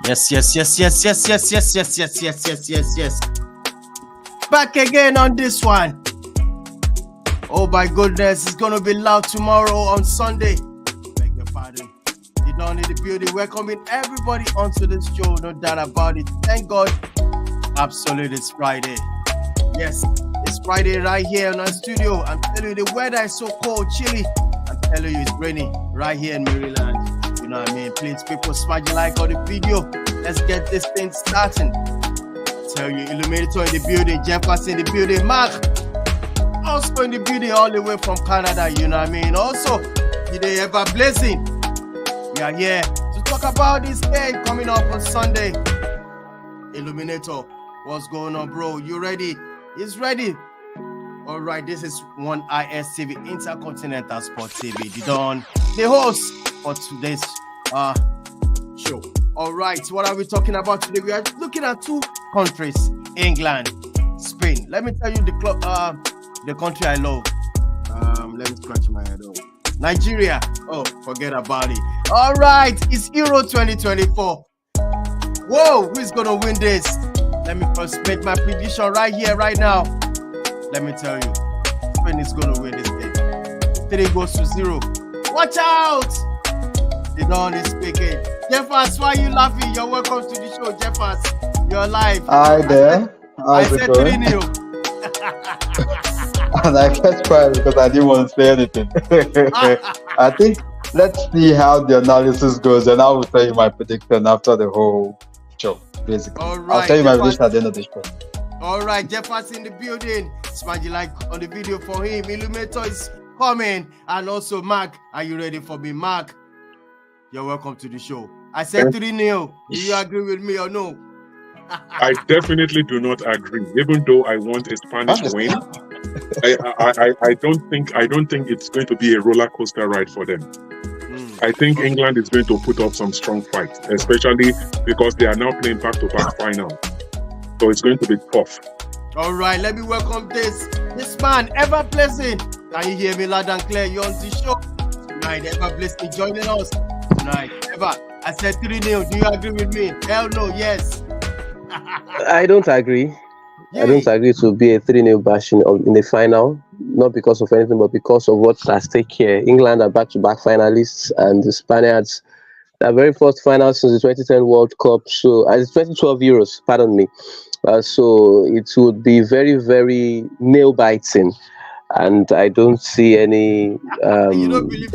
Yes. Back again on this one. Oh my goodness, it's gonna be loud tomorrow on Sunday. Beg your pardon. You don't need the building. Welcoming everybody onto this show, no doubt about it. Thank God. Absolutely, it's Friday. Yes, it's Friday right here in our studio. I'm telling you, the weather is so cold, chilly. I'm telling you, it's raining right here in Maryland. You know what I mean? Please, people, smash the like on the video. Let's get this thing starting. Tell you, Illuminator in the building, Jefferson in the building, Mark also in the building all the way from Canada, you know what I mean? Also, the ever blessing. We are here to talk about this game coming up on Sunday. Illuminator, what's going on, bro? You ready? He's ready. All right, this is One ISTV, Intercontinental Sport TV. The host for today's show. All right, what are we talking about today? We are looking at two countries, England, Spain. Let me tell you the country I love. Let me scratch my head. Nigeria. Oh, forget about it. All right, it's EURO2024. Whoa, who's gonna win this? Let me first make my prediction right here, right now. Let me tell you, Spain is gonna win this game. 3-0. Watch out! The Don is speaking. Jeffers, why are you laughing? You're welcome to the show, Jeffers. You're live. Hi there. I said 3-0. And I kept quiet because I didn't want to say anything. I think let's see how the analysis goes, and I will tell you my prediction after the whole show, basically. All right, I'll tell you my prediction at the end of the show. All right, Jeffers in the building. Smash the like on the video for him. Illuminator is coming. And also, Mark, are you ready for me? Mark, you're welcome to the show. I said 3-0. Do you agree with me or no? I definitely do not agree. Even though I want a Spanish win, I don't think it's going to be a roller coaster ride for them. I think England is going to put up some strong fight, especially because they are now playing back-to-back final. So it's going to be tough. All right, let me welcome this man, Ever Blessing. Can you hear me loud and clear? You're on the show tonight. Ever Blessing joining us tonight. Ever, I said 3-0. Do you agree with me? Hell no, yes. I don't agree. I don't agree to be a 3-0 bashing in the final, not because of anything, but because of what's at stake here. England are back-to-back finalists, and the Spaniards, their very first final since the 2010 World Cup, so the 2012 Euros, pardon me. So it would be very, very nail-biting, and I don't see any a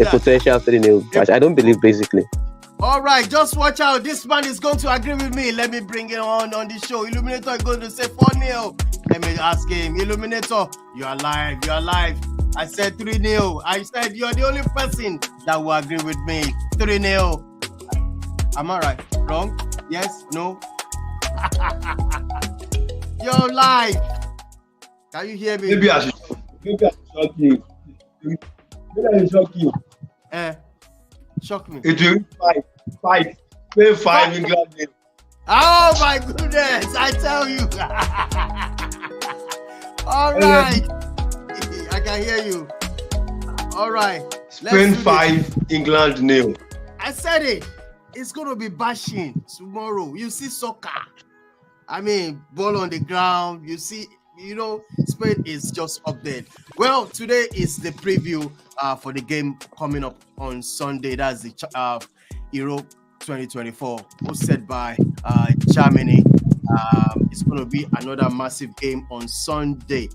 potential 3-0 bash. I don't believe, basically. All right, just watch out. This man is going to agree with me. Let me bring it on the show. Illuminator is going to say 4-0. Let me ask him. Illuminator, you are live. I said 3-0. I said you're the only person that will agree with me. 3-0. Am I right? Wrong? Yes? No? You're live. Can you hear me? Maybe I should shock you. Shock me. It will fight. Play 5 England. Oh my goodness! I tell you. All right. I can hear you. All right. Spain 5, England 0. I said it. It's going to be bashing tomorrow. You see soccer. I mean, ball on the ground. You see, Spain is just up there. Well, today is the preview for the game coming up on Sunday. That's the Euro 2024, hosted by Germany. It's going to be another massive game on Sunday.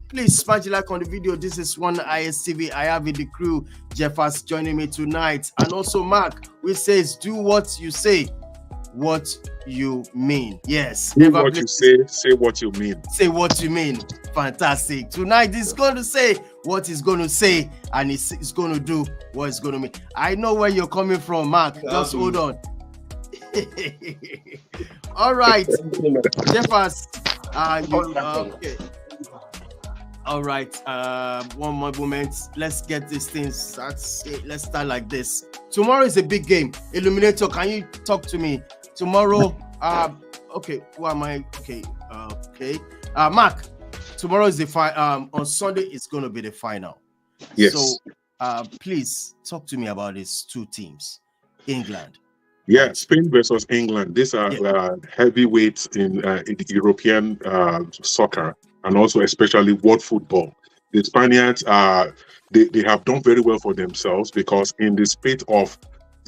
Please smash the like on the video. This is One ISTV. I have in the crew Jeffers joining me tonight, and also Mark, which says, "Do what you say, what you mean." Yes. Do what you say what you mean. Say what you mean. Fantastic. Tonight he's going to say what he's going to say, and he's going to do what he's going to mean. I know where you're coming from, Mark. Just hold on. All right. Jeffers. Okay. All right. One more moment. Let's get this thing started. Let's start like this. Tomorrow is a big game. Illuminator, can you talk to me? Tomorrow, okay, who am I? Okay, Mark, tomorrow is the final. On Sunday, it's going to be the final. Yes. So, please talk to me about these two teams, England Yeah, Spain versus England. These are heavyweights in the European soccer, and also especially world football. The Spaniards they have done very well for themselves, because in the space of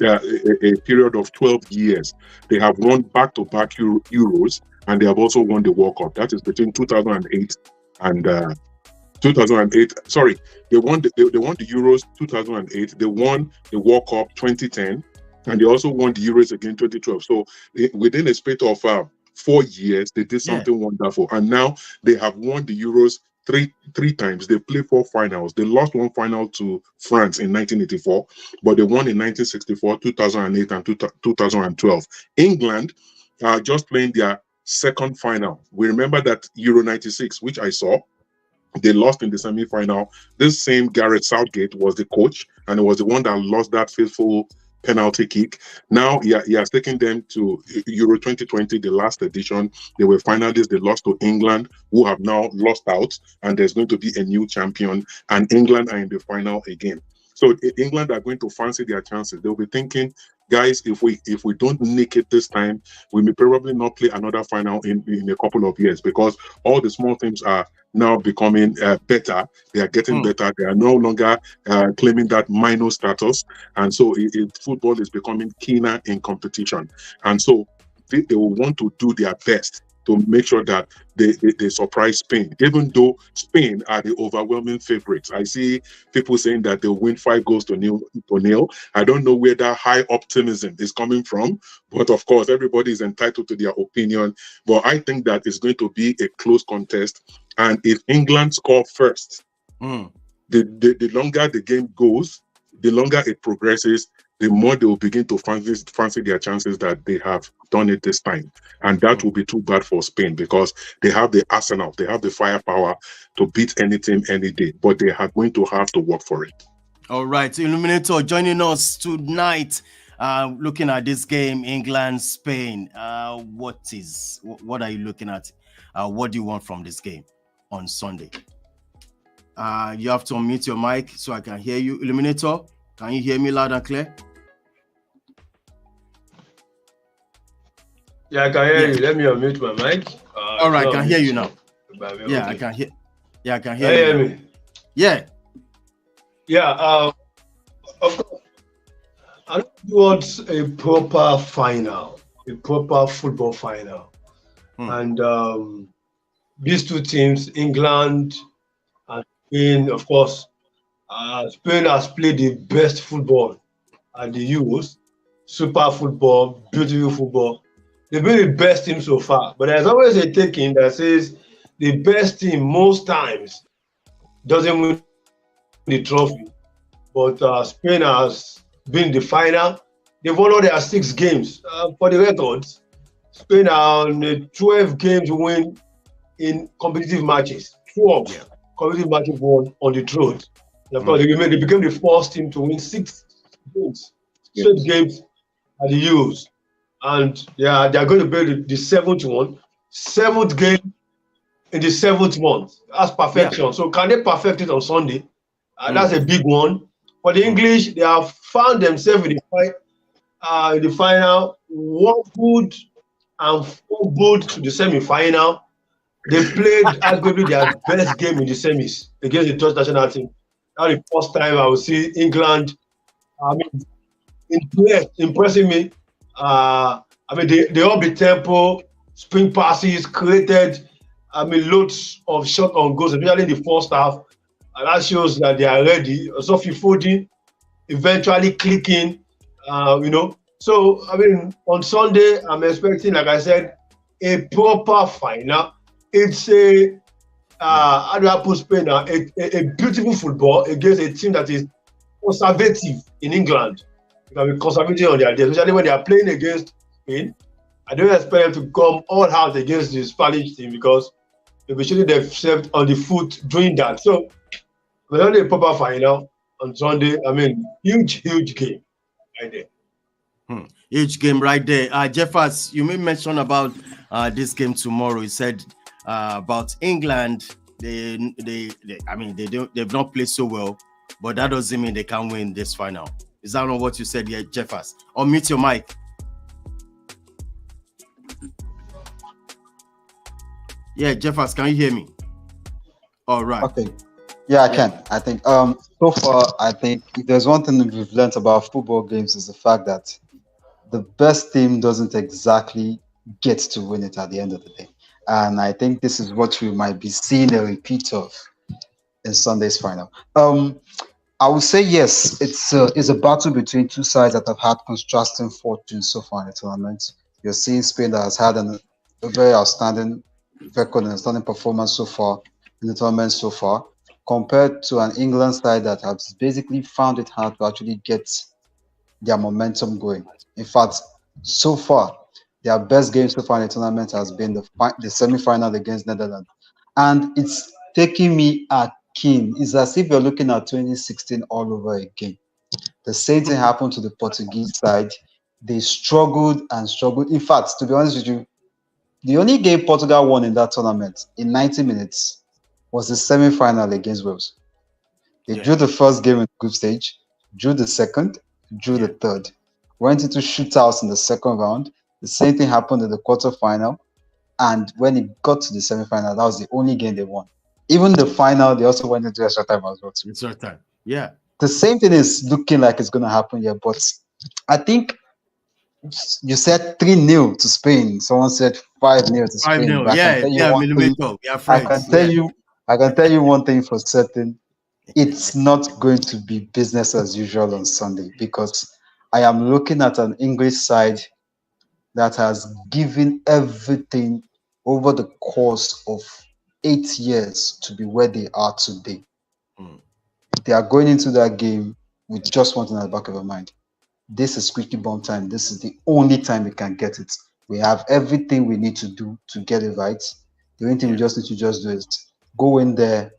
a period of 12 years, they have won back-to-back Euros, and they have also won the World Cup. That is between 2008 and 2008. Sorry, they won the Euros 2008. They won the World Cup 2010. And they also won the Euros again 2012. So within a space of 4 years, they did something wonderful. And now they have won the Euros three times. They played 4 finals. They lost one final to France in 1984, but they won in 1964, 2008, and 2012. England are just playing their second final. We remember that Euro 96, which I saw. They lost in the semi-final. This same Gareth Southgate was the coach, and it was the one that lost that faithful penalty kick. Now he has taken them to Euro 2020, the last edition. They were finalists. They lost to England, who have now lost out, and there's going to be a new champion, and England are in the final again. So England are going to fancy their chances. They'll be thinking, guys, if we don't nick it this time, we may probably not play another final in a couple of years, because all the small teams are now becoming better. They are getting better. They are no longer claiming that minor status. And so football is becoming keener in competition. And so they will want to do their best to make sure that they surprise Spain, even though Spain are the overwhelming favorites. I see people saying that they'll win 5-0. I don't know where that high optimism is coming from, but of course, everybody is entitled to their opinion. But I think that it's going to be a close contest. And if England score first, the longer the game goes, the longer it progresses, the more they will begin to fancy their chances that they have done it this time. And that will be too bad for Spain, because they have the arsenal, they have the firepower to beat any team any day, but they are going to have to work for it. All right, Illuminator joining us tonight, looking at this game, England-Spain. What are you looking at? What do you want from this game on Sunday? You have to unmute your mic so I can hear you. Illuminator, can you hear me loud and clear? Yeah, I can hear you. Let me unmute my mic. All right, I can hear you now. Yeah, I can hear. Yeah, I can hear you. Me? Yeah. Yeah. Of course, I want a proper final, a proper football final, and these two teams, England and Spain, of course, Spain has played the best football at the Euros, super football, beautiful football. They've been the best team so far, but there's always a taking that says the best team most times doesn't win the trophy. But Spain has been the final. They've won all their 6 games. For the records, Spain are on 12 games win in competitive matches. 12 competitive matches won on the road. And of course, they became the first team to win 6 games, 6 games at the Euros. And they're going to be the 7th one, 7th game in the 7th month. That's perfection. Yeah. So can they perfect it on Sunday? That's a big one. For the English, they have found themselves in the final, 1 good and 4 good to the semi-final. They played arguably their best game in the semis against the Dutch national team. That's the first time I will see England, impressing me. They all be tempo, spring passes, created, loads of shot on goals, especially in the first half. And that shows that they are ready. Sophie Fodi eventually clicking, So, on Sunday, I'm expecting, like I said, a proper final. It's how do I put Spain now? A beautiful football against a team that is conservative in England. They can be conservative on their day, especially when they are playing against Spain. I don't expect them to come all out against the Spanish team, because they'll be shooting themselves on the foot doing that. So, we're on a proper final on Sunday. Huge game right there. Huge game right there. Jeffers, you may mention about this game tomorrow. You said about England. They've not played so well, but that doesn't mean they can't win this final. Is that not what you said here, Jeffers? Unmute your mic. Yeah, Jeffers, can you hear me? All right. Okay. Yeah, I can. I think so far, I think if there's one thing that we've learned about football games is the fact that the best team doesn't exactly get to win it at the end of the day. And I think this is what we might be seeing a repeat of in Sunday's final. I would say yes, it's a battle between two sides that have had contrasting fortunes so far in the tournament. You're seeing Spain that has had a very outstanding record and outstanding performance so far in the tournament so far, compared to an England side that has basically found it hard to actually get their momentum going. In fact, so far, their best game so far in the tournament has been the semi-final against Netherlands, and it's taking me keen. It's as if you're looking at 2016 all over again. The same thing happened to the Portuguese side. They struggled and struggled. In fact, to be honest with you, the only game Portugal won in that tournament in 90 minutes was the semi-final against Wales. They drew the first game in the group stage, drew the second, drew the third, went into shootouts in the second round. The same thing happened in the quarterfinal. And when it got to the semi-final, that was the only game they won. Even the final, they also went into extra time as well. Too. Extra time. Yeah. The same thing is looking like it's going to happen here. But I think you said 3-0 to Spain. Someone said 5-0 to Spain. 5-0. I can tell you one thing for certain. It's not going to be business as usual on Sunday because I am looking at an English side that has given everything over the course of 8 years to be where they are today. They are going into that game with just one thing at the back of their mind. This is squeaky bum time. This is the only time we can get it. We have everything we need to do to get it right. The only thing we just need to just do is go in there,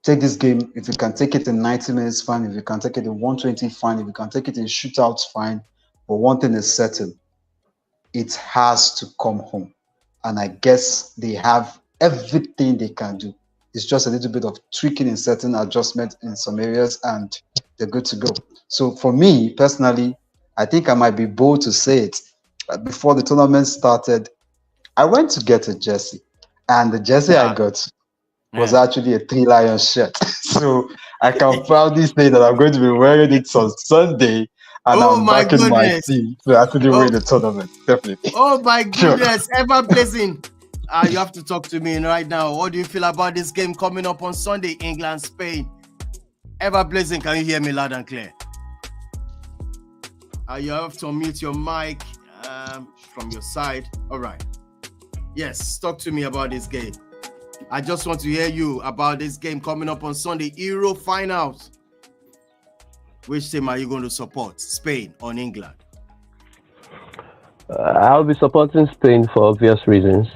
take this game. If you can take it in 90 minutes, fine. If you can take it in 120, fine. If you can take it in shootouts, fine. But one thing is certain. It has to come home. And I guess they have everything they can do. It's just a little bit of tweaking in certain adjustments in some areas, and they're good to go. So for me, personally, I think I might be bold to say it. Before the tournament started, I went to get a jersey. And the jersey I got was actually a Three Lions shirt. So I can proudly say that I'm going to be wearing it on Sunday. And I'm backing my team to actually win the tournament. Definitely. Oh my goodness, ever blessing. You have to talk to me right now. What do you feel about this game coming up on Sunday, England, Spain? Ever blessing, can you hear me loud and clear? You have to unmute your mic from your side. All right. Yes, talk to me about this game. I just want to hear you about this game coming up on Sunday, Euro finals. Which team are you going to support, Spain or England? I'll be supporting Spain for obvious reasons.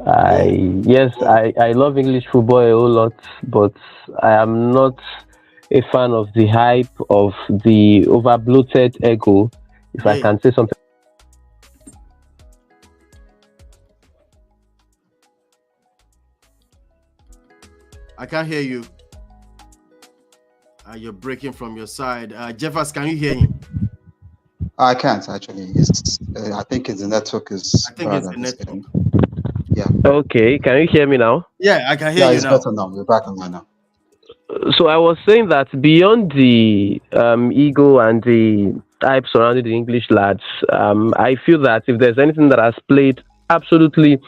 I love English football a whole lot, but I am not a fan of the hype of the over-bloated ego, if I can say something. I can't hear you. You're breaking from your side. Jeffers, can you hear him? I can't actually. I think the network is. I think it's the network. Yeah. Okay, can you hear me now? Yeah, I can hear you it's now. Better now. We're back on now. So I was saying that beyond the ego and the hype surrounding the English lads, I feel that if there's anything that has played absolutely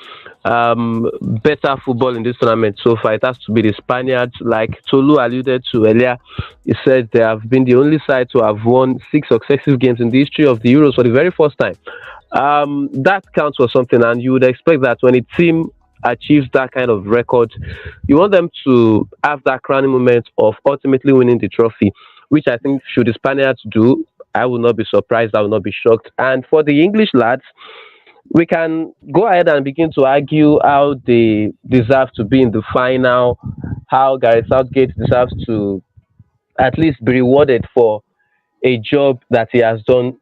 better football in this tournament so far, it has to be the Spaniards. Like Tolu alluded to earlier, he said they have been the only side to have won 6 successive games in the history of the Euros for the very first time. That counts for something, and you would expect that when a team achieves that kind of record, you want them to have that crowning moment of ultimately winning the trophy, which I think should the Spaniards do, I will not be surprised, I will not be shocked. And for the English lads, we can go ahead and begin to argue how they deserve to be in the final, how Gareth Southgate deserves to at least be rewarded for a job that he has done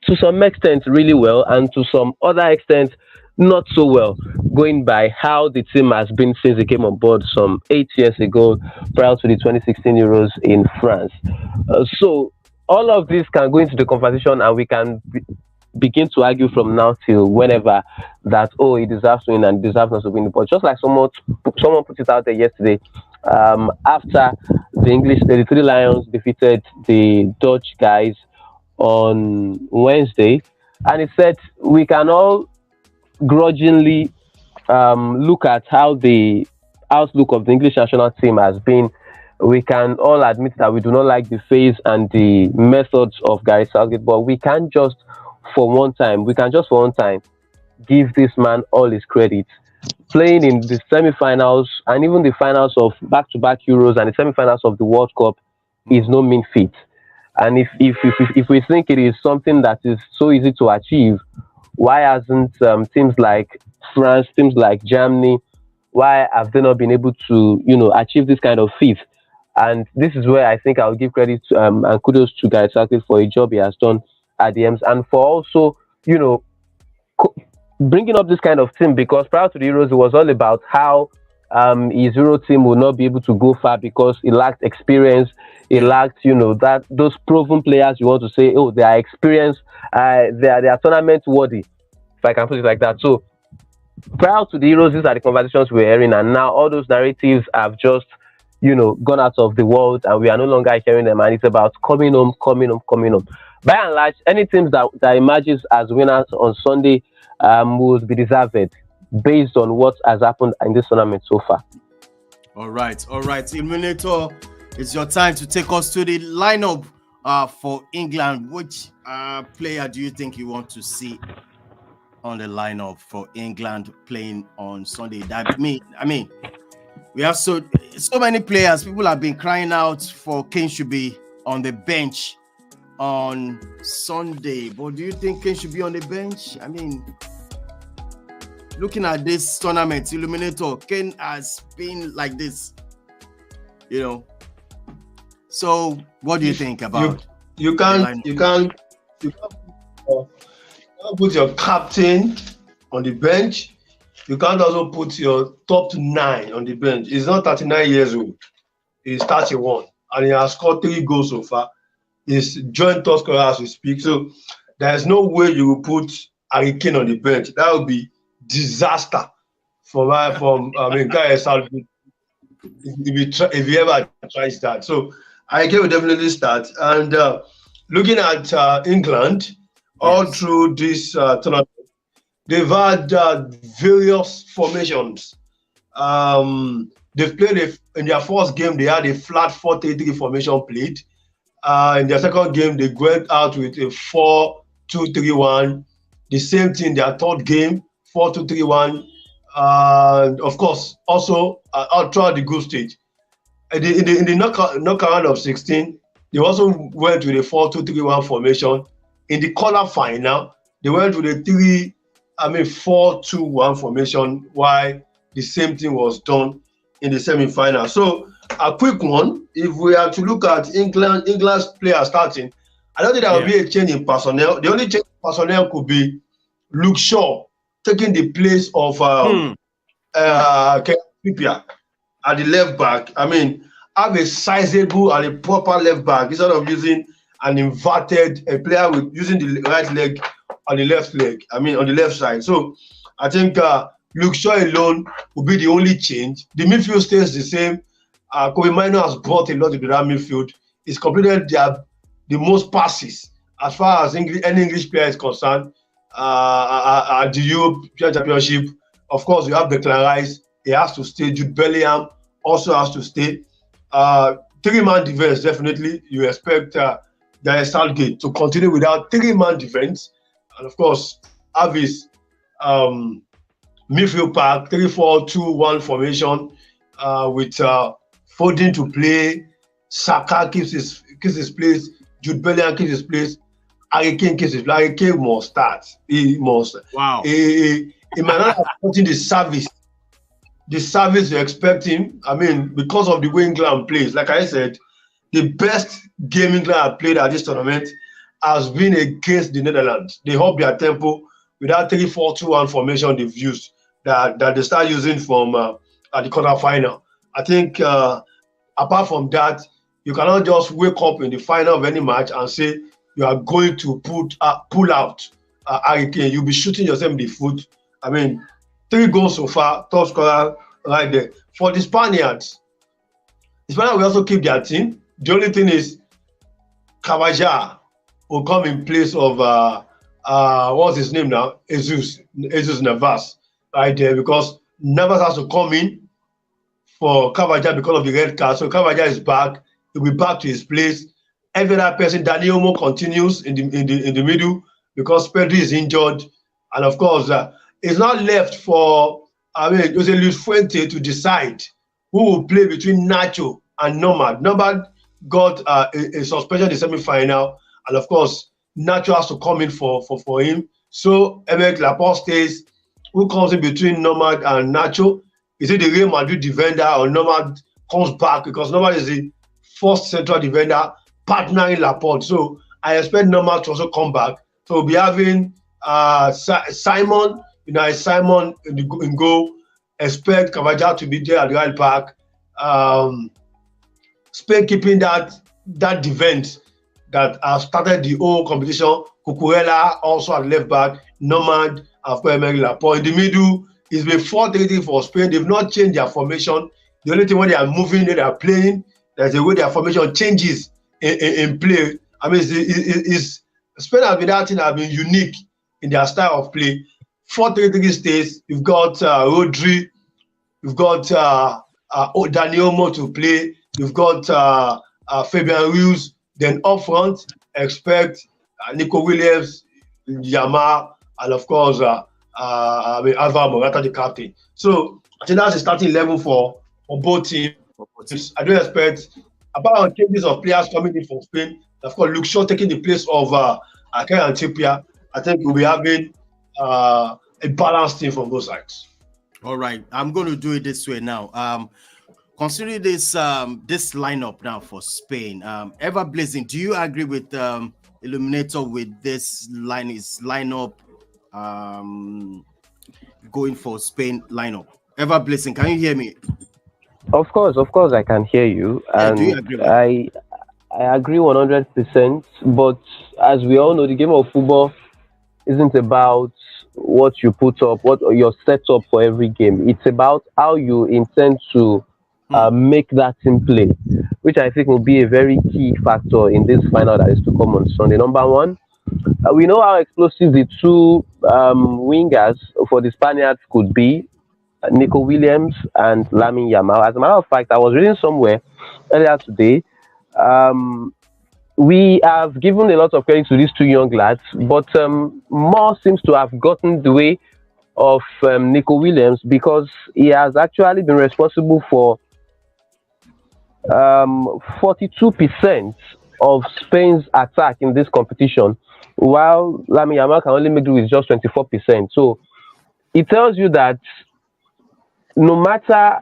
to some extent really well, and to some other extent not so well, going by how the team has been since he came on board some 8 years ago, prior to the 2016 Euros in France. So all of this can go into the conversation, and we can begin to argue from now till whenever that, oh, he deserves to win and deserves not to win. But just like someone put it out there yesterday, after the Three Lions defeated the Dutch guys on Wednesday, and he said we can all grudgingly look at how the outlook of the English national team has been. We can all admit that we do not like the phase and the methods of Gary Southgate, but we can just for one time give this man all his credit. Playing in the semi-finals and even the finals of back-to-back Euros and the semi-finals of the World Cup is no mean feat. And if we think it is something that is so easy to achieve, why hasn't teams like France, teams like Germany, why have they not been able to, achieve this kind of feat? And this is where I think I'll give credit to, and kudos to Gareth Southgate for a job he has done at the M's, and for also, bringing up this kind of team, because prior to the Euros, it was all about how his Euro team will not be able to go far because it lacked experience. It lacked, that those proven players you want to say, oh, they are experienced, they are tournament worthy, if I can put it like that. So prior to the Euros, these are the conversations we're hearing, and now all those narratives have just, gone out of the world, and we are no longer hearing them. And it's about coming home. By and large, any teams that emerges as winners on Sunday will be deserved based on what has happened in this tournament so far. All right. Illuminator, it's your time to take us to the lineup for England. Which player do you think you want to see on the lineup for England playing on Sunday? I mean, we have so many players. People have been crying out for Kane should be on the bench on Sunday. But do you think Kane should be on the bench? I mean, looking at this tournament, Illuminator, Kane has been like this, So, what do you think about? You can't put your captain on the bench. You can't also put your top 9 on the bench. He's not 39 years old. He's 31, and he has scored 3 goals so far. He's joint top scorer as we speak. So there's no way you will put Harry Kane on the bench. That would be disaster Gary Southgate if he ever tries that. So Harry Kane will definitely start. And looking at England, all through this tournament, they've had various formations. They've played in their first game, they had a flat 4-3-3 formation played. In their second game, they went out with a 4-2-3-1. The same thing, their third game, 4-2-3-1. Of course, also throughout the group stage. In the knockout of 16, they also went with a 4-2-3-1 formation. In the quarter final, they went with a 4-2-1 formation, while the same thing was done in the semi-final. So a quick one, if we are to look at England's players starting, I don't think there will be a change in personnel. The only change in personnel could be Luke Shaw taking the place of Trippier at the left back. I mean, have a sizable and a proper left back instead of using an inverted player with using the right leg on the left leg. I mean, on the left side. So I think Luke Shaw alone will be the only change. The midfield stays the same. Kobe Mino has brought a lot to that midfield. He's completed the most passes as far as any English player is concerned at the Europe Championship. Of course, you have Declan Rice. He has to stay. Jude Bellingham also has to stay. 3-man defense, definitely. You expect Gareth Southgate to continue without 3-man defense. And of course, have his midfield pack, 3-4-2-1 formation with Foden to play. Saka keeps his place. Jude Bellingham keeps his place. Harry Kane keeps his place. Harry Kane must start. He must. Wow. He might not have gotten the service you expect him. I mean, because of the way England plays. Like I said, the best game England have played at this tournament has been against the Netherlands. They up their tempo with that 3-4-2-1 formation they've used that they start using from at the quarterfinal. I think apart from that, you cannot just wake up in the final of any match and say you are going to pull out Harry Kane, you'll be shooting yourself in the foot. I mean, 3 goals so far, top scorer right there. For the Spaniards will also keep their team. The only thing is, Cavaja will come in place of what's his name now? Jesus Navas right there, because Navas has to come in for Cavaja because of the red card. So Cavaja is back. He'll be back to his place. Every other person, Daniel Mo continues in the middle because Pedri is injured, and of course, it's not left for Jose Luis Fuente to decide who will play between Nacho and Nomad. Nomad got a suspension in the semi-final, and of course, Nacho has to come in for him. So Emerick Laporte stays. Who comes in between Nomad and Nacho? Is it the Real Madrid defender, or Nomad comes back because Nomad is the first central defender partnering Laporte? So I expect Nomad to also come back. So we'll be having Simon, Simon in goal. Expect Cavaja to be there at the Royal Park. Spain keeping that defense that started the whole competition. Cucurella also at left back. Nomad, of course, Emerick Laporte. In the middle, it's been 4-3-3 for Spain. They've not changed their formation. The only thing when they are moving, they are playing, there's a way their formation changes in play. I mean, Spain has been that thing has been unique in their style of play. 4-3-3 stays. You've got Rodri, you've got Daniel Mo to play, you've got Fabian Ruiz. Then up front, expect Nico Williams, Yamal, and of course, Alvaro Morata, the captain. So I think that's the starting 11 for both teams. I don't expect, apart from changes of players coming in for Spain, of course, Luke Shaw taking the place of Akay and Trippier. I think we'll be having a balanced team from both sides. All right, I'm going to do it this way now. Considering this lineup now for Spain, Ever Blazing, do you agree with Illuminator with this lineup going for Spain lineup? Ever Blazing, can you hear me? Of course, I can hear you. And do you agree with that? I agree 100%. But as we all know, the game of football isn't about what you put up, what your setup for every game. It's about how you intend to make that team play, which I think will be a very key factor in this final that is to come on Sunday. Number one, we know how explosive the two wingers for the Spaniards could be, Nico Williams and Lamine Yamal. As a matter of fact, I was reading somewhere earlier today, we have given a lot of credit to these two young lads, but more seems to have gotten the way of Nico Williams, because he has actually been responsible for 42% of Spain's attack in this competition, while Lamine Yamal can only make do with just 24%. So it tells you that no matter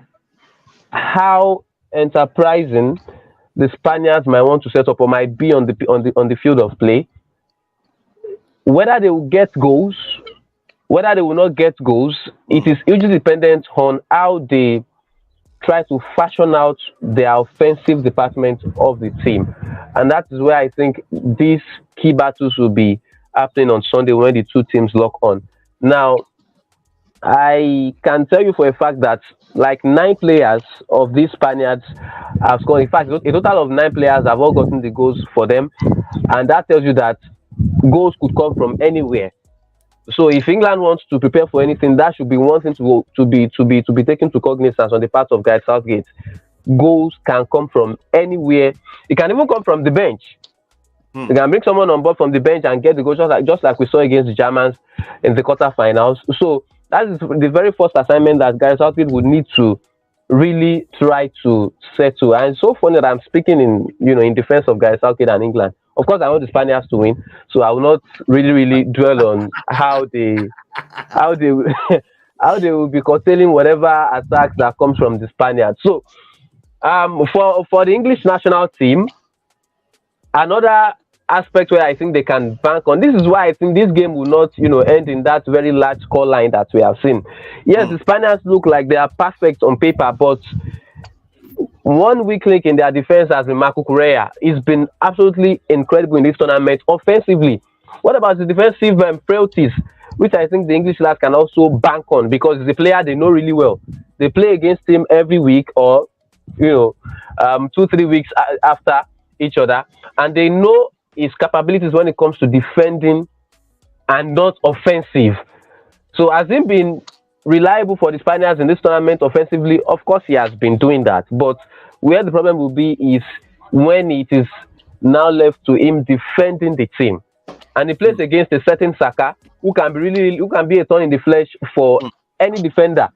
how enterprising the Spaniards might want to set up or might be on the field of play, whether they will get goals, whether they will not get goals, it is hugely dependent on how they try to fashion out the offensive department of the team. And that is where I think these key battles will be happening on Sunday when the two teams lock on. Now, I can tell you for a fact that like 9 players of these Spaniards have scored. In fact, a total of 9 players have all gotten the goals for them. And that tells you that goals could come from anywhere. So if England wants to prepare for anything, that should be one thing to be taken to cognizance on the part of Gareth Southgate. Goals can come from anywhere. It can even come from the bench. You can bring someone on board from the bench and get the goal, just like we saw against the Germans in the quarterfinals. So that is the very first assignment that Gareth Southgate would need to really try to settle. And it's so funny that I'm speaking in defense of Gareth Southgate and England. Of course, I want the Spaniards to win, so I will not really dwell on how they will be curtailing whatever attacks that comes from the Spaniards. So, for the English national team, another aspect where I think they can bank on. This is why I think this game will not, end in that very large score line that we have seen. Yes, the Spaniards look like they are perfect on paper, but one weak link in their defense has been Marco Correa. He's been absolutely incredible in this tournament offensively. What about the defensive frailties, which I think the English lads can also bank on because it's a player they know really well. They play against him every week or 2-3 weeks after each other, and they know his capabilities when it comes to defending and not offensive. So has he been reliable for the Spaniards in this tournament offensively? Of course, he has been doing that. But where the problem will be is when it is now left to him defending the team, and he plays against a certain Saka who can be a thorn in the flesh for any defender.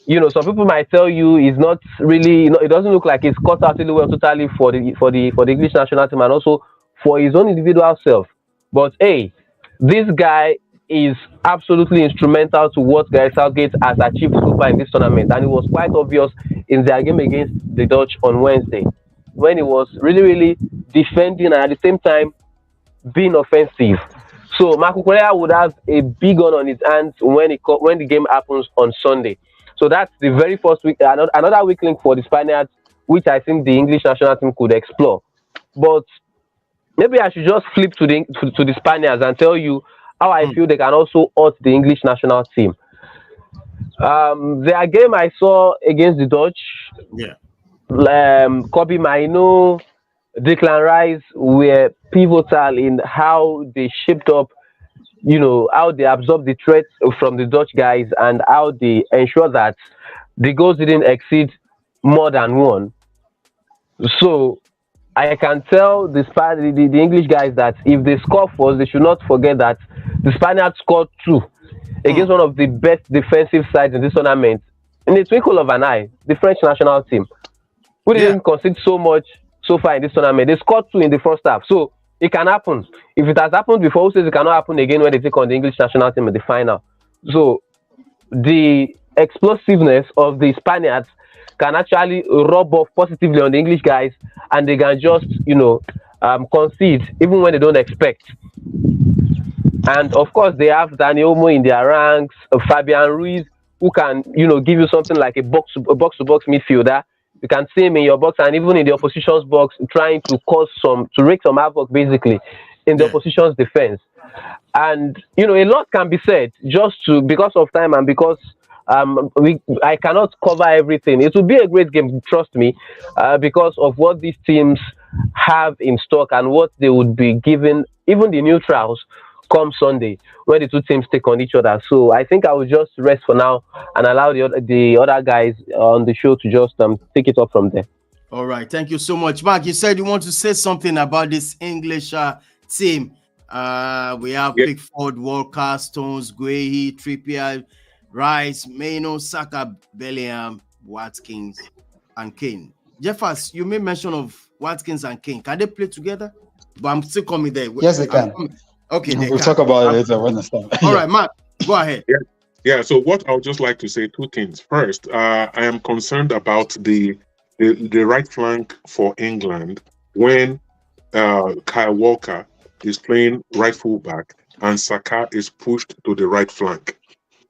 Some people might tell you he's not really, it doesn't look like he's cut out really well totally for the English national team and also for his own individual self. But hey, this guy is absolutely instrumental to what Gareth Southgate has achieved so far in this tournament, and it was quite obvious in their game against the Dutch on Wednesday when he was really, really defending and at the same time being offensive. So Marco Correa would have a big one on his hands when the game happens on Sunday. So that's the very first week, another weak link for the Spaniards, which I think the English national team could explore. But maybe I should just flip to the Spaniards and tell you how I feel they can also hurt the English national team. Their game I saw against the Dutch, Kobe Maino, Declan Rice were pivotal in how they shaped up, how they absorbed the threats from the Dutch guys and how they ensure that the goals didn't exceed more than one. So I can tell the English guys that if they score first, they should not forget that the Spaniards scored 2 against one of the best defensive sides in this tournament. In the twinkle of an eye, the French national team, who didn't concede so much so far in this tournament, they scored 2 in the first half. So it can happen. If it has happened before, who says it cannot happen again when they take on the English national team in the final? So the explosiveness of the Spaniards can actually rub off positively on the English guys, and they can just, concede even when they don't expect. And of course, they have Dani Olmo in their ranks, Fabian Ruiz, who can, give you something like a box-to-box midfielder. You can see him in your box and even in the opposition's box, trying to wreak some havoc basically in the opposition's defense. And a lot can be said because of time and because I cannot cover everything. It will be a great game, trust me, because of what these teams have in stock and what they would be giving even the neutrals come Sunday when the two teams take on each other. So I think I will just rest for now and allow the other guys on the show to just take it up from there. All right, thank you so much, Mark. You said you want to say something about this English team. We have Pickford, Walker, Stones, Guehi, Trippier, Rice, Maino, Saka, Bellingham, Watkins, and Kane. Jeffers, you made mention of Watkins and Kane. Can they play together? But I'm still coming there. Yes, they can. Okay, we'll talk about it later. All right, Mark, go ahead. Yeah. So what I would just like to say 2 things. First, I am concerned about the right flank for England when Kyle Walker is playing right fullback and Saka is pushed to the right flank.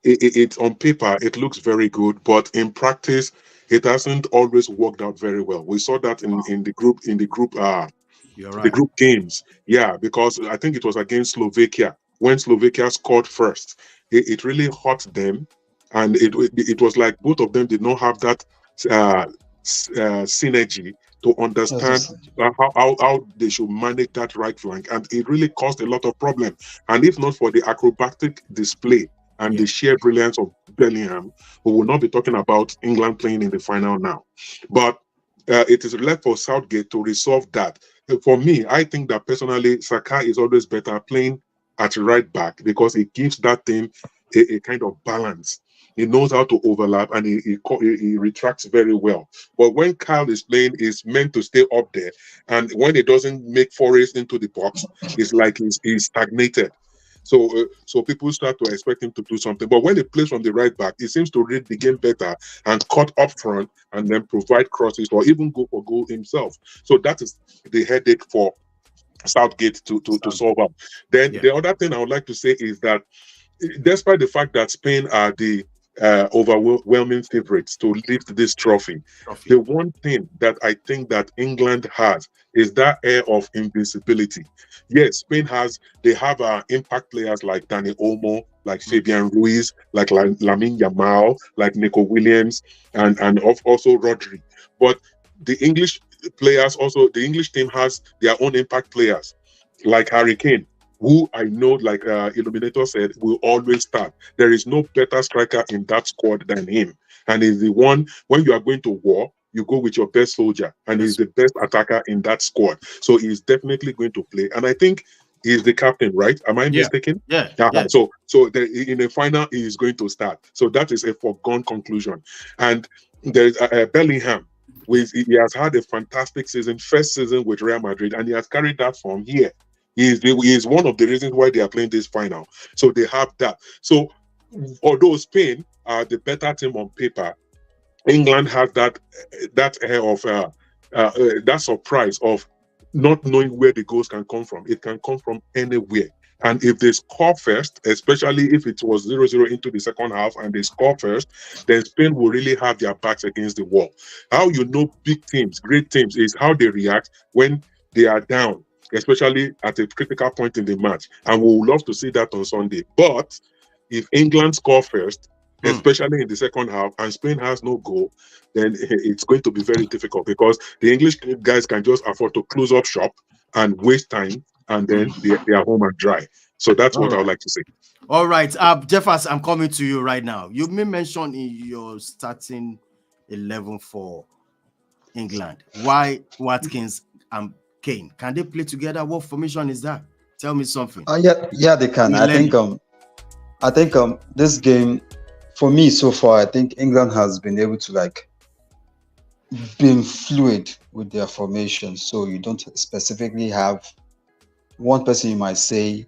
It on paper it looks very good, but in practice it hasn't always worked out very well. We saw that in the group the group games. Yeah, because I think it was against Slovakia when Slovakia scored first. It really hurt them, and it was like both of them did not have that synergy to understand how they should manage that right flank, and it really caused a lot of problem. And if not for the acrobatic display and the sheer brilliance of Bellingham, we will not be talking about England playing in the final now. But it is left for Southgate to resolve that. For me, I think that personally, Saka is always better playing at right back because it gives that team a kind of balance. He knows how to overlap and he retracts very well. But when Kyle is playing, he's meant to stay up there. And when he doesn't make forays into the box, it's like he's stagnated. So people start to expect him to do something. But when he plays from the right back, he seems to read the game better and cut up front and then provide crosses or even go for goal himself. So that is the headache for Southgate to solve up. Then the other thing I would like to say is that despite the fact that Spain are the overwhelming favorites to lift this trophy. The one thing that I think that England has is that air of invincibility. Yes, Spain they have impact players like Dani Olmo, like Fabian Ruiz, like Lamine Yamal, like Nico Williams, and also Rodri. But the English team has their own impact players, like Harry Kane, who I know, like Illuminator said, will always start. There is no better striker in that squad than him. And he's the one, when you are going to war, you go with your best soldier, and he's the best attacker in that squad. So he's definitely going to play. And I think he's the captain, right? Am I mistaken? Yeah. So in the final, he is going to start. So that is a foregone conclusion. And there's Bellingham. He has had a fantastic season, first season with Real Madrid, and he has carried that from here. He is one of the reasons why they are playing this final. So they have that. So although Spain are the better team on paper, England has that air of that surprise of not knowing where the goals can come from. It can come from anywhere. And if they score first, especially if it was 0-0 into the second half and they score first, then Spain will really have their backs against the wall. How you know big teams, great teams, is how they react when they are down, especially at a critical point in the match. And we would love to see that on Sunday. But if England score first, especially in the second half, and Spain has no goal, then it's going to be very difficult, because the English guys can just afford to close up shop and waste time, and then they are home and dry. So that's what I would like to say. All right. Jeffers, I'm coming to you right now. You may mention in your starting 11 for England. Why Watkins and Kane? Can they play together? What formation is that? Tell me something. Yeah, they can. I think this game, for me so far, I think England has been able to been fluid with their formation. So you don't specifically have one person you might say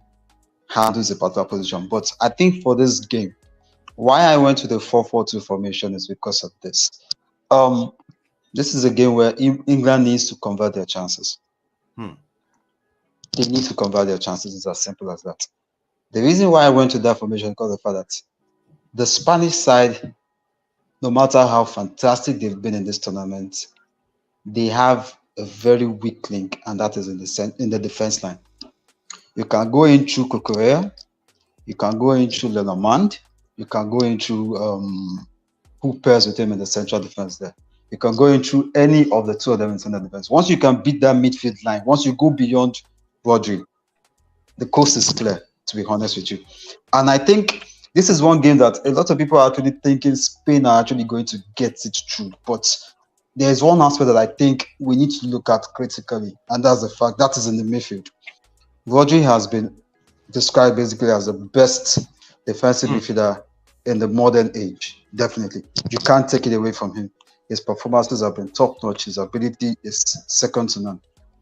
handles a particular position. But I think for this game, why I went to the 4-4-2 formation is because of this. This is a game where England needs to convert their chances. They need to convert their chances. It's as simple as that. The reason why I went to that formation is because of the fact that the Spanish side, no matter how fantastic they've been in this tournament, they have a very weak link, and that is in the defense line. You can go in through Cucurella, you can go in through Lenormand, you can go in through who pairs with him in the central defense there. You can go in through any of the two of them in central defense. Once you can beat that midfield line, once you go beyond Rodri, the coast is clear, to be honest with you. And I think this is one game that a lot of people are actually thinking Spain are actually going to get it through. But there's one aspect that I think we need to look at critically, and that's the fact that is in the midfield. Rodri has been described basically as the best defensive midfielder in the modern age. Definitely. You can't take it away from him. His performances have been top-notch. His ability is second to none.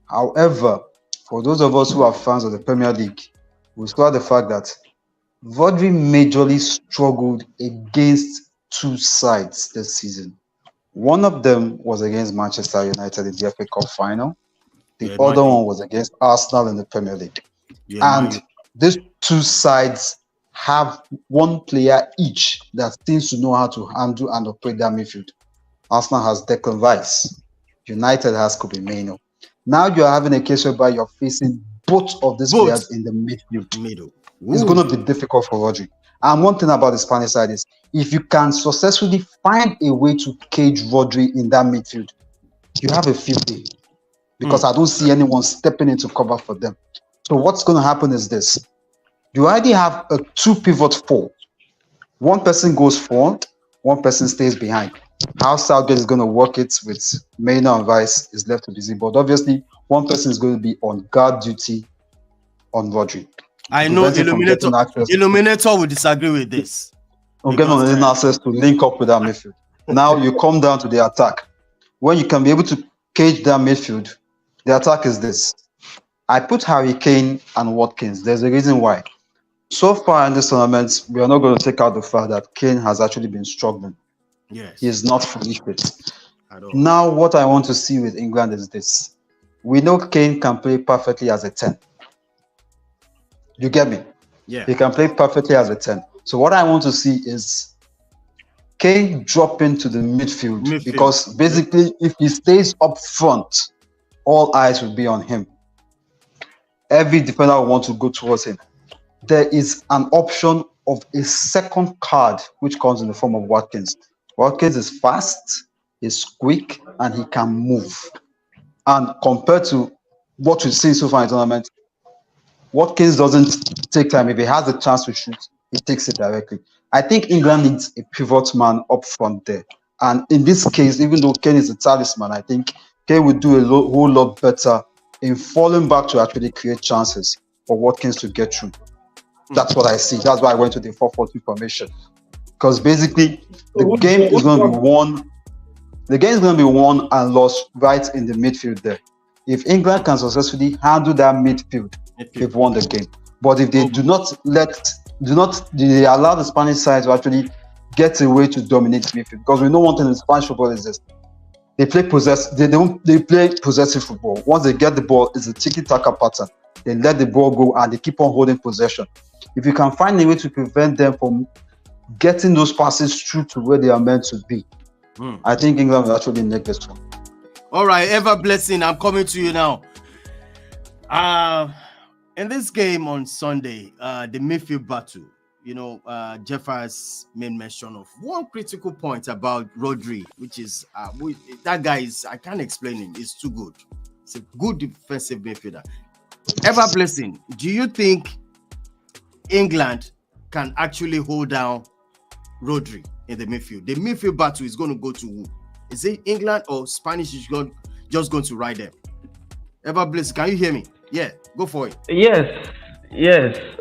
However, for those of us who are fans of the Premier League, we saw the fact that Rodri majorly struggled against two sides this season. One of them was against Manchester United in the FA Cup final. The other one was against Arsenal in the Premier League. And these two sides have one player each that seems to know how to handle and operate their midfield. Arsenal has Declan Rice. United has Kobe Mainoo. Now you're having a case whereby you're facing both of these players in the midfield. It's going to be difficult for Rodri. And one thing about the Spanish side is, if you can successfully find a way to cage Rodri in that midfield, you have a field day. Because I don't see anyone stepping into cover for them. So what's going to happen is this. You already have a two pivot four. One person goes forward, one person stays behind. How Southgate is going to work it with Mainoo and Rice is left to be seen. But obviously, one person is going to be on guard duty on Rodri. I know Illuminator will disagree with this. I'm getting access to link up with that midfield. Now you come down to the attack. When you can be able to cage that midfield, the attack is this. I put Harry Kane and Watkins. There's a reason why. So far in this tournament, we are not going to take out the fact that Kane has actually been struggling. Yes. He is not fully fit. Now, what I want to see with England is this. We know Kane can play perfectly as a 10. You get me? Yeah. He can play perfectly as a 10. So what I want to see is Kane drop into the midfield because basically if he stays up front, all eyes will be on him. Every defender will want to go towards him. There is an option of a second card which comes in the form of Watkins. Watkins is fast, is quick, and he can move. And compared to what we've seen so far in the tournament, Watkins doesn't take time. If he has a chance to shoot, he takes it directly. I think England needs a pivot man up front there. And in this case, even though Kane is a talisman, I think Kane would do a whole lot better in falling back to actually create chances for Watkins to get through. That's what I see. That's why I went to the 4-4-2 formation. Because basically, the game is going to be won. The game is going to be won and lost right in the midfield there. If England can successfully handle that midfield, they've won the game. But if they do not allow the Spanish side to actually get a way to dominate midfield, because we know one thing in Spanish football is this: they play possessive football. Once they get the ball, it's a tiki-taka pattern. They let the ball go and they keep on holding possession. If you can find a way to prevent them from getting those passes through to where they are meant to be, I think England will actually make this one. All right, Ever Blessing, I'm coming to you now. In this game on Sunday, the midfield battle, Jeff has made mention of one critical point about Rodri, which is that guy is, I can't explain him, he's too good. It's a good defensive midfielder. Ever Blessing, do you think England can actually hold down Rodri in the midfield? The midfield battle is going to go to who? Is it England or Spanish is just going to ride them? Ever Blessing, can you hear me? Yeah, go for it. Yes.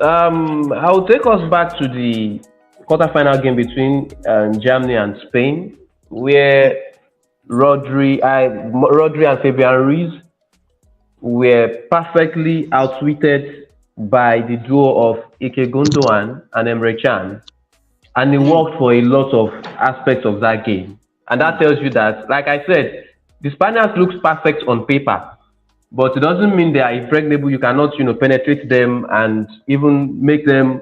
I'll take us back to the quarterfinal game between Germany and Spain, where Rodri and Fabian Ruiz were perfectly outwitted by the duo of Ike Gundogan and Emre Can, and it worked for a lot of aspects of that game. And that tells you that, like I said, the Spaniards looks perfect on paper, but it doesn't mean they are impregnable. You cannot, penetrate them and even make them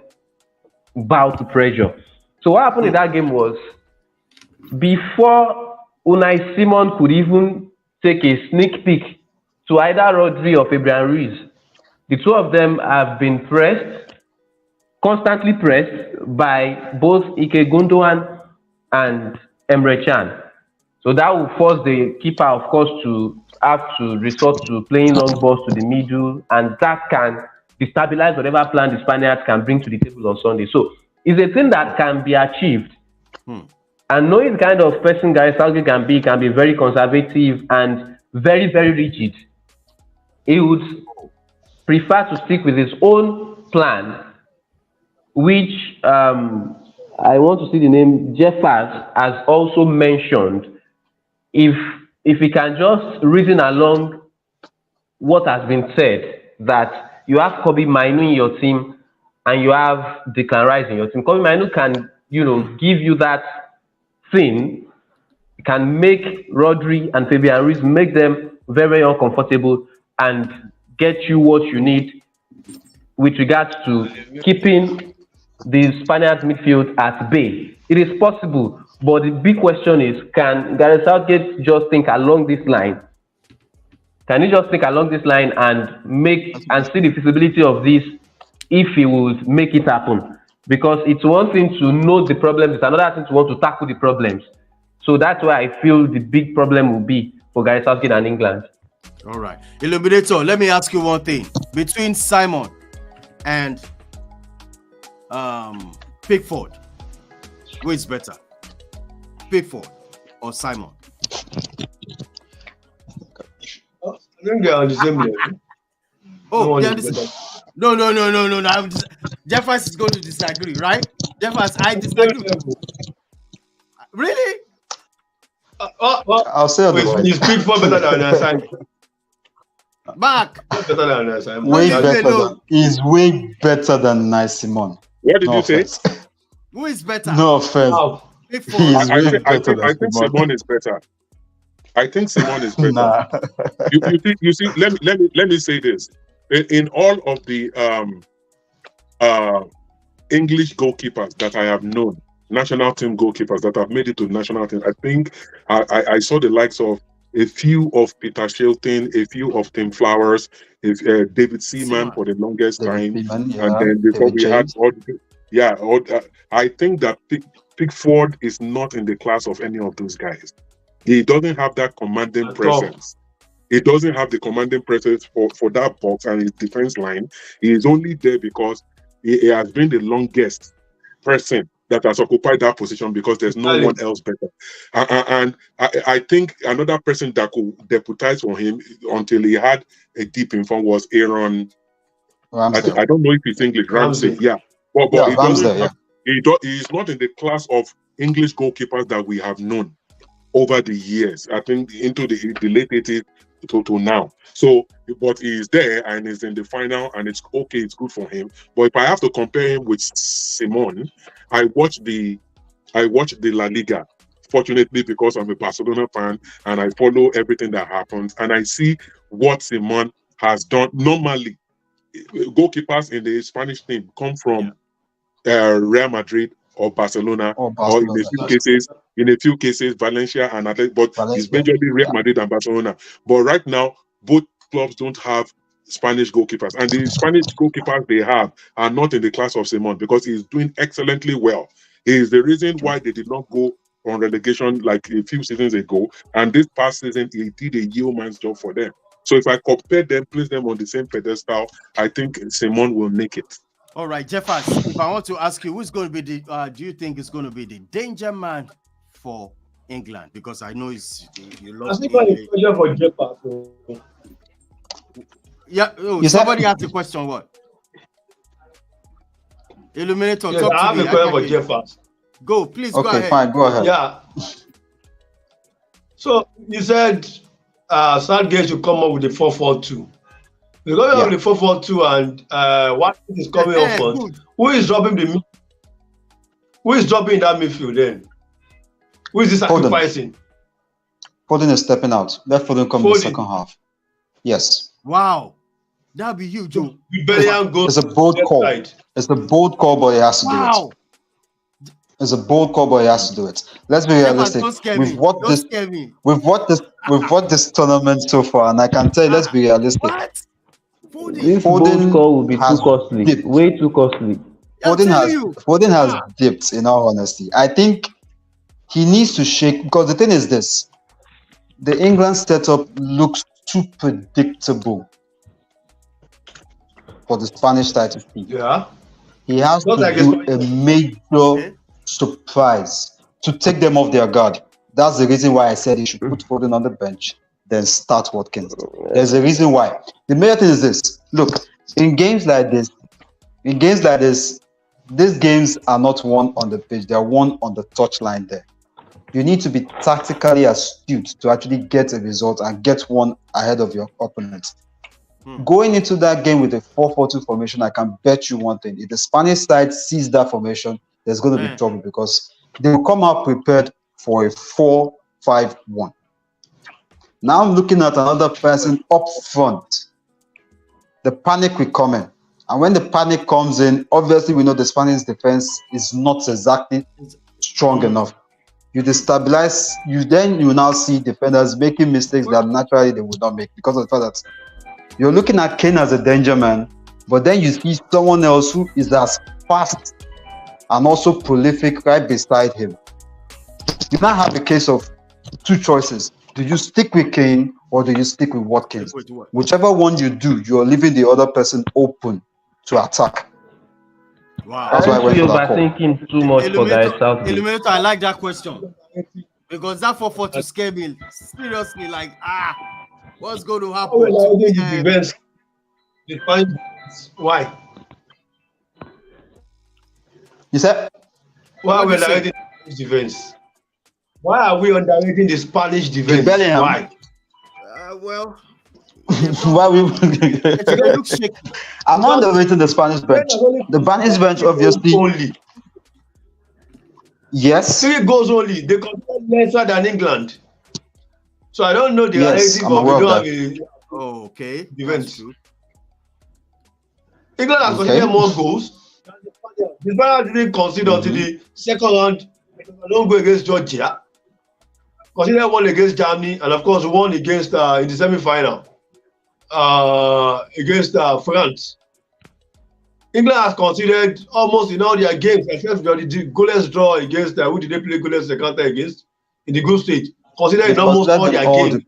bow to pressure. So what happened in that game was, before Unai Simon could even take a sneak peek to either Rodri or Fabian Ruiz, the two of them have been constantly pressed by both Ike Gundogan and Emre Can. So that will force the keeper, of course, to have to resort to playing long balls to the middle, and that can destabilize whatever plan the Spaniards can bring to the table on Sunday. So it's a thing that can be achieved. And knowing the kind of person Gareth Southgate can be very conservative and very, very rigid. He would prefer to stick with his own plan, which I want to see the name Jeff has also mentioned. If he can just reason along what has been said, that you have Kobe Mainu in your team and you have Declan Rice in your team. Kobe Mainu can, give you that thing, can make Rodri and Fabian Ruiz, make them very, very uncomfortable and get you what you need with regards to keeping the Spaniards midfield at bay. It is possible, but the big question is, can Gareth Southgate just think along this line? Can he just think along this line and see the feasibility of this if he would make it happen? Because it's one thing to know the problems, it's another thing to want to tackle the problems. So that's why I feel the big problem will be for Gareth Southgate and England. All right. Illuminator, let me ask you one thing. Between Simon and Pickford, who is better? Pickford or Simon? I think they are on the same level. Oh, no. Jeffers is going to disagree, right? Jeffers, I disagree. Really? I'll say otherwise. Is Pickford better than Simon? Back. Better than Simon. He's way better than Nice Simon. What did you say? Who is better? No offense. I think Simon is better. I think Simon is better. Nah. You see, let me say this. In all of the English goalkeepers that I have known, national team goalkeepers that have made it to national team. I think I saw the likes of a few of Peter Shilton, a few of Tim Flowers, David Seaman for the longest time, and then before we had I think that Pickford is not in the class of any of those guys. He doesn't have that commanding presence. He doesn't have the commanding presence for that box and his defense line. He is only there because he has been the longest person that has occupied that position because there's no one else better. And I think another person that could deputize for him until he had a deep in form was Aaron. I don't know if he's English. Ramsey. Yeah. But he doesn't have, he's not in the class of English goalkeepers that we have known over the years. I think into the late 80s to now. So, but he's there and he's in the final and it's okay, it's good for him. But if I have to compare him with Simon, I watch the La Liga, fortunately, because I'm a Barcelona fan and I follow everything that happens and I see what Simon has done. Normally, goalkeepers in the Spanish team come from Real Madrid or Barcelona, or in a few cases, Valencia and Atletico, but it's majorly Real Madrid and Barcelona. But right now, both clubs don't have Spanish goalkeepers, and the Spanish goalkeepers they have are not in the class of Simon because he's doing excellently well. He is the reason why they did not go on relegation like a few seasons ago, and this past season he did a yeoman's job for them. So if I compare them, place them on the same pedestal, I think Simon will make it. All right, Jeffers, if I want to ask you, who's going to be the, do you think is going to be the danger man for England? Because I know you lost. For Jeffers. Yeah, somebody asked the question, what? Illuminator, yes, I have a question for Jeffers. Go, please, go ahead. Okay, fine, go ahead. Yeah. So, you said Southgate should come up with the 4-4-2. Because of the 4-4-2 and what is coming up front, who is dropping that midfield then? Who is this sacrificing? Foden is stepping out. Let Foden come in the second half. Yes. Wow. That'd be huge, Joe. It's a bold call. It's a bold call, but he has to do it. It's a bold call, but he has to do it. Let's be realistic. With what this tournament so far, and I can tell you, let's be realistic. What? This bold call will be too costly. Way too costly. Foden has dipped, in all honesty. I think he needs to shake, because the thing is this: the England setup looks too predictable for the Spanish side to see. Yeah. He has to do a major surprise to take them off their guard. That's the reason why I said he should put Foden on the bench, then start Watkins. There's a reason why. The main thing is this: look, in games like this, these games are not won on the pitch, they are won on the touchline there. You need to be tactically astute to actually get a result and get one ahead of your opponent. Going into that game with a 4-4-2 formation, I can bet you one thing: if the Spanish side sees that formation, there's going to be trouble, because they will come out prepared for a 4-5-1. Now I'm looking at another person up front. The panic will come in. And when the panic comes in, obviously we know the Spanish defense is not exactly strong enough. You destabilize, you now see defenders making mistakes that naturally they would not make, because of the fact that you're looking at Kane as a danger man, but then you see someone else who is as fast and also prolific right beside him. You now have a case of two choices. Do you stick with Kane or do you stick with Watkins? Whichever one you do, you're leaving the other person open to attack. Wow. That's why you're overthinking too much for that Southgate. Illuminator, I like that question, because that 4-4-2 scare me seriously. Like, what's going to happen? Why? You said? Why are we underrating the defense? Why are we underrating the Spanish defense? Why? Well, why we? I'm not underrating the Spanish bench. The Spanish bench, obviously. Only. Yes. 3 goals only. They compare lesser than England. So I don't know the reality, but we don't have a okay. defense. England has conceded more goals than the The Spaniards didn't concede until the second round. Don't go against Georgia. Consider one against Germany, and of course one against in the semi-final against France. England has considered almost in all their games, except for the goalless draw against who did they play goalless encounter against in the group stage. Considered in almost all their games.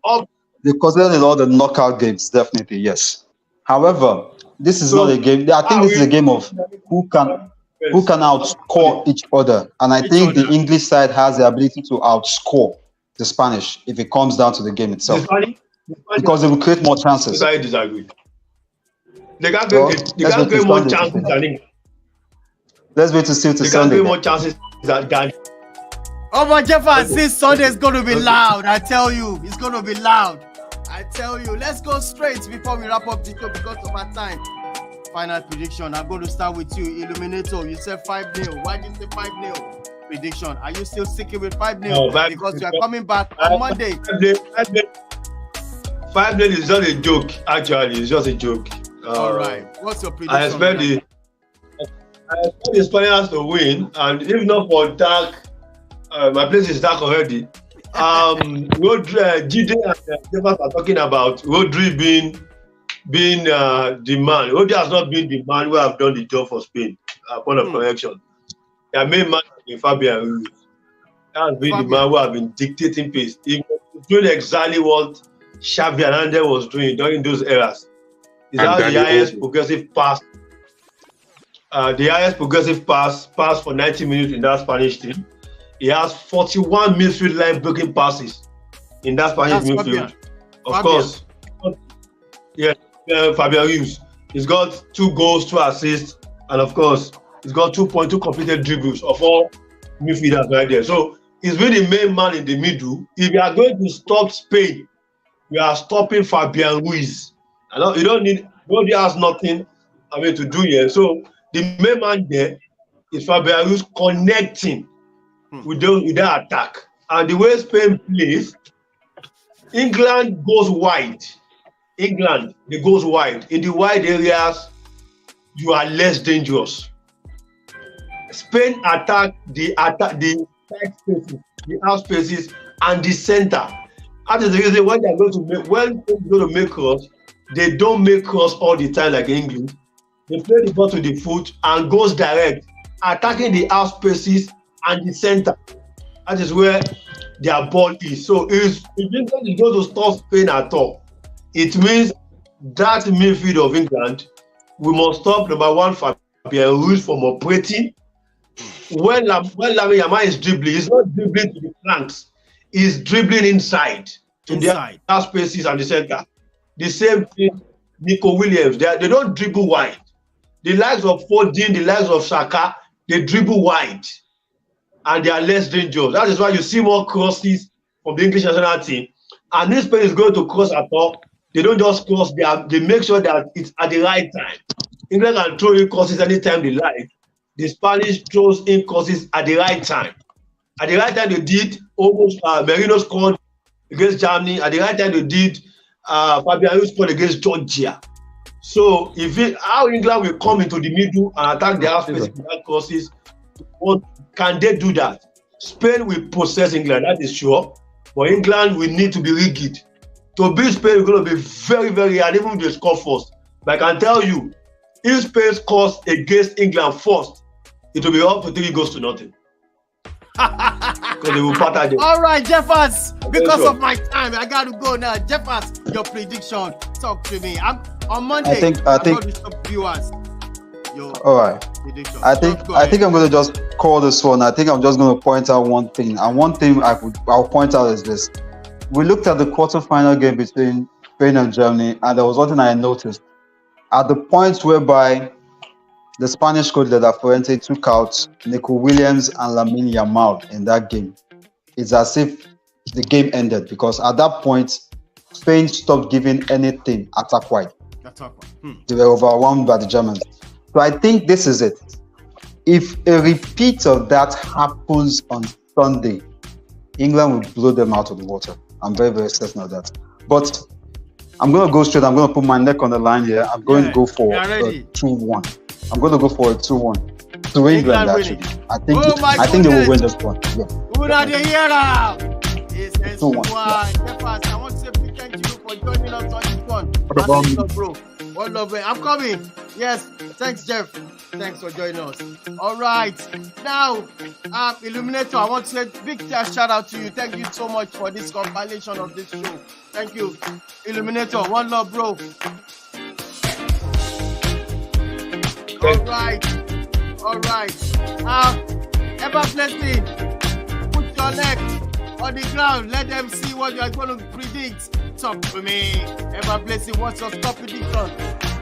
They considered in all the knockout games, definitely yes. However, this is not a game. I think this is a game of who can outscore each other, and I think the English side has the ability to outscore the Spanish if it comes down to the game itself, because they will create more chances. I disagree. They can't create more chances than England. Let's wait to see to Sunday. They can't create more chances than. Oh my Jeffers, this Sunday is going to be loud. I tell you, it's going to be loud. I tell you. Let's go straight before we wrap up the show because of our time. Final prediction. I'm going to start with you, Illuminator. You said 5-0. Why did you say 5-0? Prediction. Are you still sticking with 5-0? Because you are coming back on Monday. 5-0 is just a joke. Actually, it's just a joke. All right. What's your prediction? I expect the Spaniards to win, and if not for dark, my place is dark already. Gide and Jeffers are talking about Rodri being the man. Rodri has not been the man who have done the job for Spain. Point of correction. Their main man has been Fabian Ruiz. He has been the man who has been dictating pace. He was doing exactly what Xavi Hernandez was doing during those eras. He's now the highest progressive pass. The highest progressive pass for 90 minutes in that Spanish team. He has 41 midfield line breaking passes in that Spanish midfield. Of course. Yeah, Fabian Ruiz. He's got 2 goals, 2 assists, and of course, he's got 2.2 completed dribbles of all midfielders right there. So he's been the main man in the middle. If you are going to stop Spain, we are stopping Fabian Ruiz. You don't need, nobody has nothing to do here. So the main man there is Fabian Ruiz connecting with that attack. And the way Spain plays, England goes wide. England, they goes wide. In the wide areas, you are less dangerous. Spain attack the tight spaces, the out spaces, and the center. That is the reason when they're going to make cross, they don't make cross all the time like England. They play the ball to the foot and goes direct, attacking the out spaces and the center. That is where their ball is. So if England is going to stop Spain at all, it means that midfield of England, we must stop number 1 Fabian Ruiz from operating. When Lamine Yamal is dribbling, he's not dribbling to the flanks. He's dribbling inside to the out spaces and the center. The same thing, Nico Williams. They don't dribble wide. The likes of Foden, the likes of Saka, they dribble wide. And they are less dangerous. That is why you see more crosses from the English national team. And this Spain is going to cross at all. They don't just cross, they make sure that it's at the right time. England can throw in crosses anytime they like. The Spanish throws in crosses at the right time. At the right time they did, almost Merino scored against Germany. At the right time they did, Fabian Ruiz scored against Georgia. So how England will come into the middle and attack the half space without crosses, what can they do that? Spain will possess England, that is sure. But England will need to be rigid. To beat Spain, we're going to be very, very hard, even if they score first. But I can tell you, if Spain scores against England first, it will be up to 3-0. Because they will pattern them. All right, Jeffers, because of my time, I got to go now. Jeffers, your prediction, talk to me. I'm on Monday. I think viewers. All right. Prediction. I think I'm going to just call this one. I think I'm just going to point out one thing. And one thing I'll point out is this. We looked at the quarterfinal game between Spain and Germany, and there was one thing I noticed. At the point whereby the Spanish coach Leda Fuente took out Nico Williams and Lamine Yamal in that game, it's as if the game ended, because at that point, Spain stopped giving anything attack-wide. They were overwhelmed by the Germans. So I think this is it. If a repeat of that happens on Sunday, England will blow them out of the water. I'm very, very certain of that. But I'm going to go straight. I'm going to put my neck on the line here. I'm going to go for a 2-1. I'm going to go for a 2-1. to England actually. I think they will win this one. Yeah. Who are the hero? It's 2-1. I want to say big thank you for joining us on this one. What about me? Bro? What love, man. I'm coming. Yes. Thanks, Jeff. Thanks for joining us. All right. Now, Illuminator, I want to say big shout out to you. Thank you so much for this compilation of this show. Thank you. Illuminator, one love, bro. All right. Ever blessing. Put your leg on the ground. Let them see what you are going to predict. Talk to me. Ever blessing, what's your top prediction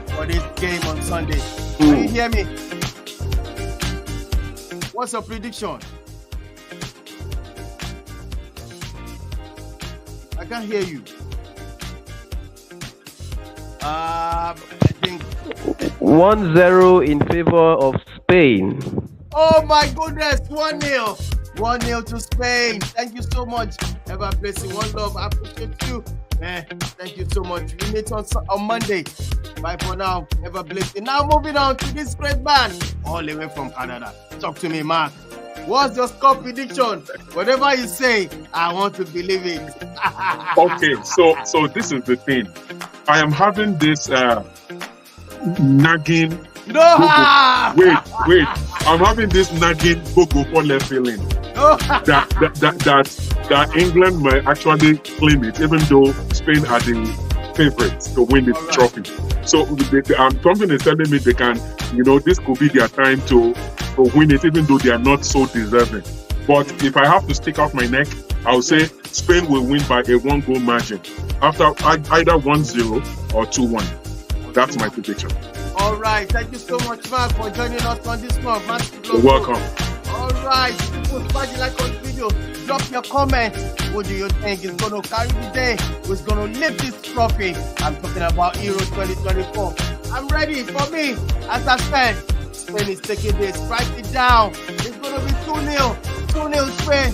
for this game on Sunday? Can you hear me? What's your prediction? I can't hear you. I think 1-0 in favor of Spain. Oh my goodness, 1-0. 1-0 to Spain. Thank you so much. Ever blessing, one love. I appreciate you. Thank you so much. We meet on Monday. Bye for now. Ever blessing. Now moving on to this great man all the way from Canada. Talk to me, Mark. What's your score prediction? Whatever you say, I want to believe it. Okay, so this is the thing. I am having this nagging. No! Wait. I'm having this nagging Bogo feeling that England might actually claim it, even though Spain are the favorites to win this trophy. So something is telling me they can, this could be their time to win it, even though they are not so deserving. But if I have to stick out my neck, I'll say Spain will win by a 1-goal margin, after either 1-0 or 2-1. That's my prediction. All right. Thank you so much, Mark, for joining us on this one. You're welcome. All right. People, smash the like on the video. Drop your comments. What do you think is going to carry the day? Who's going to lift this trophy? I'm talking about EURO2024. I'm ready. For me, as I said, Spain is taking this. Write it down. It's going to be 2-0. 2-0 Spain.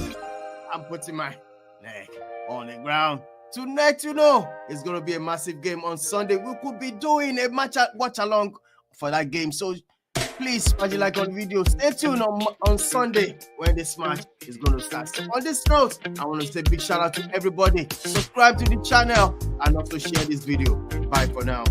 I'm putting my leg on the ground. Tonight, it's going to be a massive game on Sunday. We could be doing a watch along for that game. So please, smash the like on the video. Stay tuned on Sunday when this match is going to start. So on this note, I want to say big shout out to everybody. Subscribe to the channel and also share this video. Bye for now.